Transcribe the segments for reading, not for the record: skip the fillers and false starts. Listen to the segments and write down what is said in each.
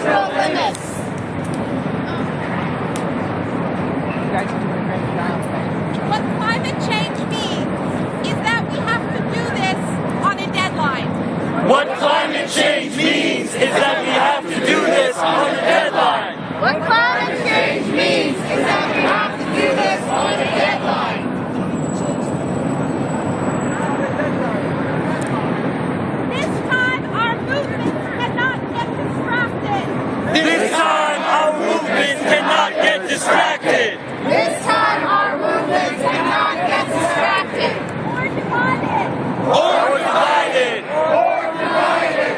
natural limits. You guys are doing a great job. What climate change means is that we have to do this on a deadline. What climate change means is that we have to do this on a deadline. What climate change means is that we have to do this on a deadline. This time our movement cannot get distracted. This time our movement cannot get distracted. This time our movement cannot get distracted. Or divided. Or divided. Or divided.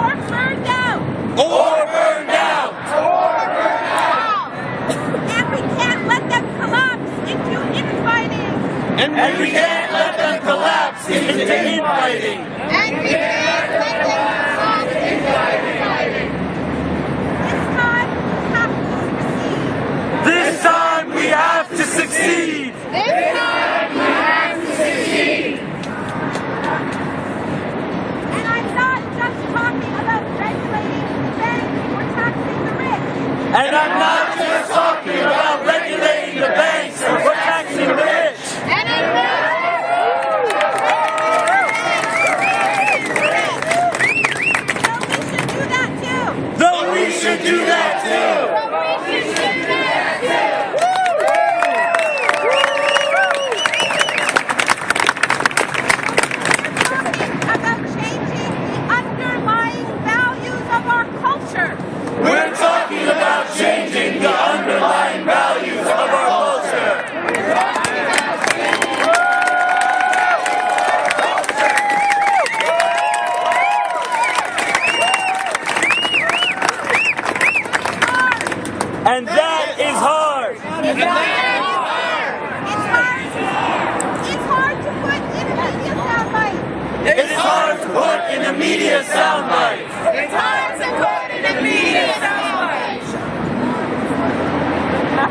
Or burned out. Or burned out. Or burned out. And we can't let them collapse into infighting. And we can't let them collapse into infighting. And we can't let them collapse into infighting. This time we have to succeed. This time we have to succeed. This time we have to succeed. And I'm not just talking about regulating the banks or taxing the rich. And I'm not just talking about regulating the banks or taxing the rich. And I'm not Though we should do that too. About changing the underlying values of our culture. We're talking about changing the underlying values of our culture. And that is hard. It's hard to put in a media soundbite. It's hard to put in a media soundbite. It's hard to put in a media soundbite.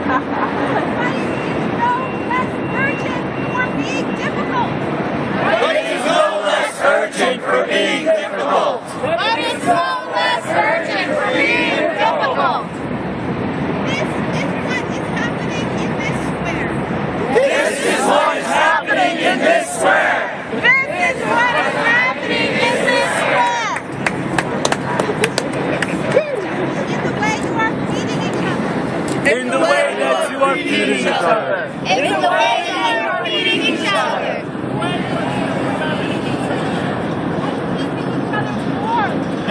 But it is no less urgent for being difficult. But it is no less urgent for being difficult. But it's no less urgent for being difficult. This is what is happening in this square. This is what is happening in this square. In the way you are feeding each other. In the way that you are feeding each other. In the way that you are feeding each other.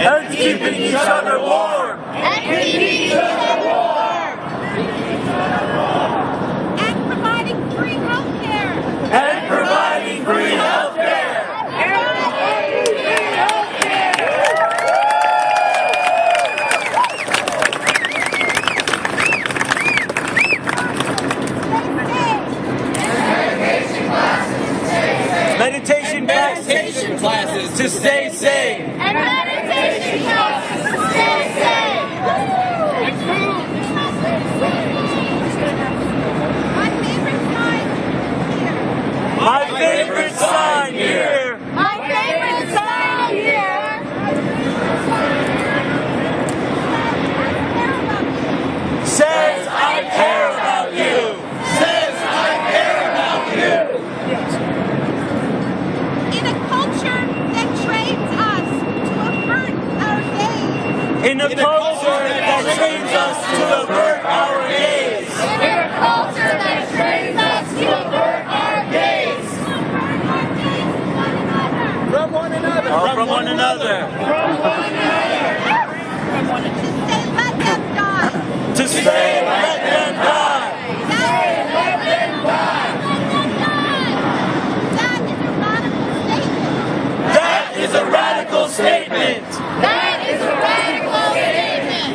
And keeping each other warm. And keeping each other warm. And providing free healthcare. And providing free healthcare. Meditation classes to stay sane. And meditation classes to stay sane. My favorite sign here. My favorite sign here Says I care about you. Says I care about you. In a culture that trains us to avert our gaze. In a culture that trains us to avert our gaze. in a culture that trains us to avert our gaze From one another. From one another. To say, let them die. To say, let them die. That is a radical statement. That is a radical statement. That is a radical statement.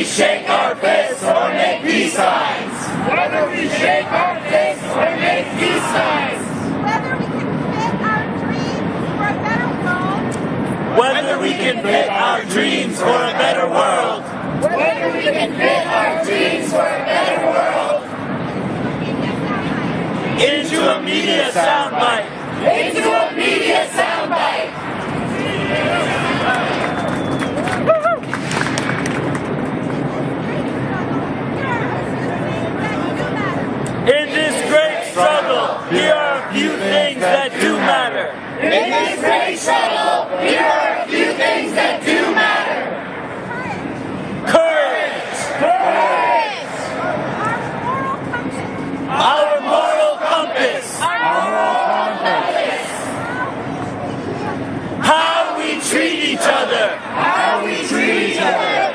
shake our fists or make peace signs. Whether we shake our fists or make peace signs. Whether we can fit our dreams for a better world. Whether we can fit our dreams for a better world. Into a media soundbite. Into a media soundbite. In this great struggle, here are a few things that do matter. In this great struggle, here are a few things that do matter. Courage. Courage. Our moral compass. How we treat each other. How we treat each other.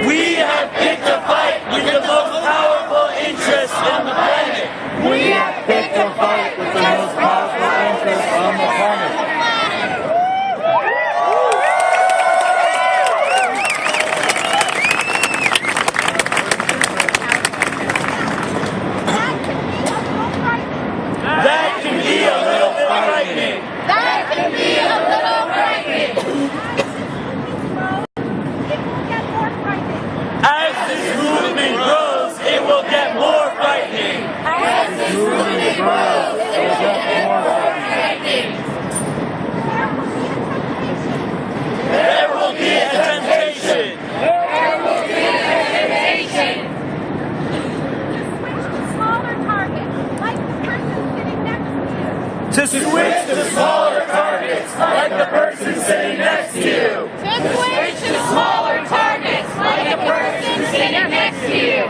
We have picked a fight with the most powerful interests on the planet. We have picked a fight with the most powerful interests on the planet. That can be a little frightening. That can be a little frightening. As this movement grows, it will get more frightening. As this movement grows, it will get more frightening. There will be a temptation. There will be a temptation. To switch to smaller targets like the person sitting next to you. Switch to smaller targets like the person sitting next to you.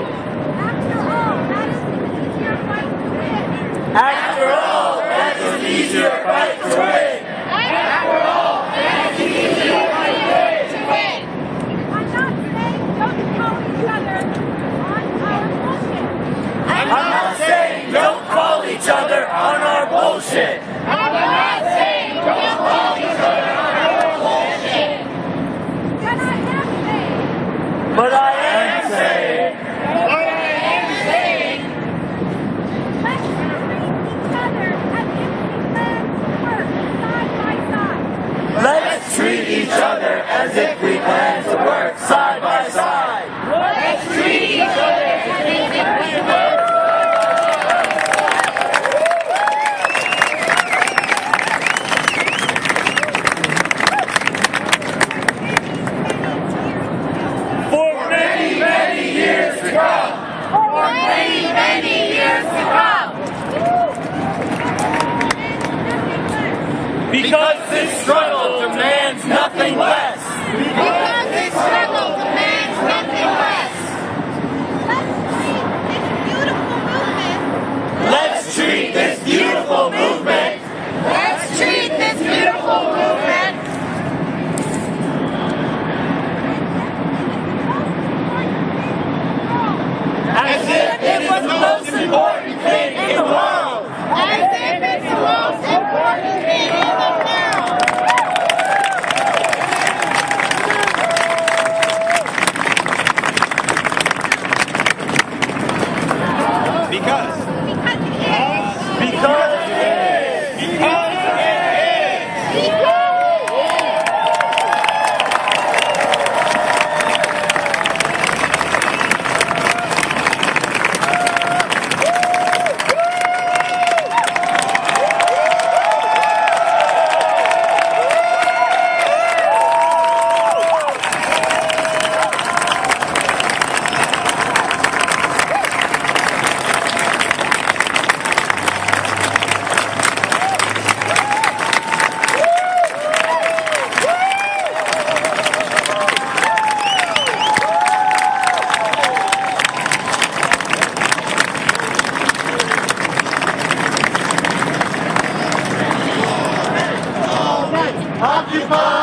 After all, that's an easier fight to win. After all, that's an easier fight to win. I'm not saying don't call each other on our bullshit. I'm not saying don't call each other on our bullshit. But I am saying let's treat each other as if we plan to work side by side. Let's treat each other as if we work. For many, many years to come. For many, many years to come. Because this struggle demands nothing less. Because this struggle demands nothing less. Let's treat this beautiful movement Let's treat this beautiful movement as if it was the most important thing in the world. as if it's the most important thing in the world. Because Occupy!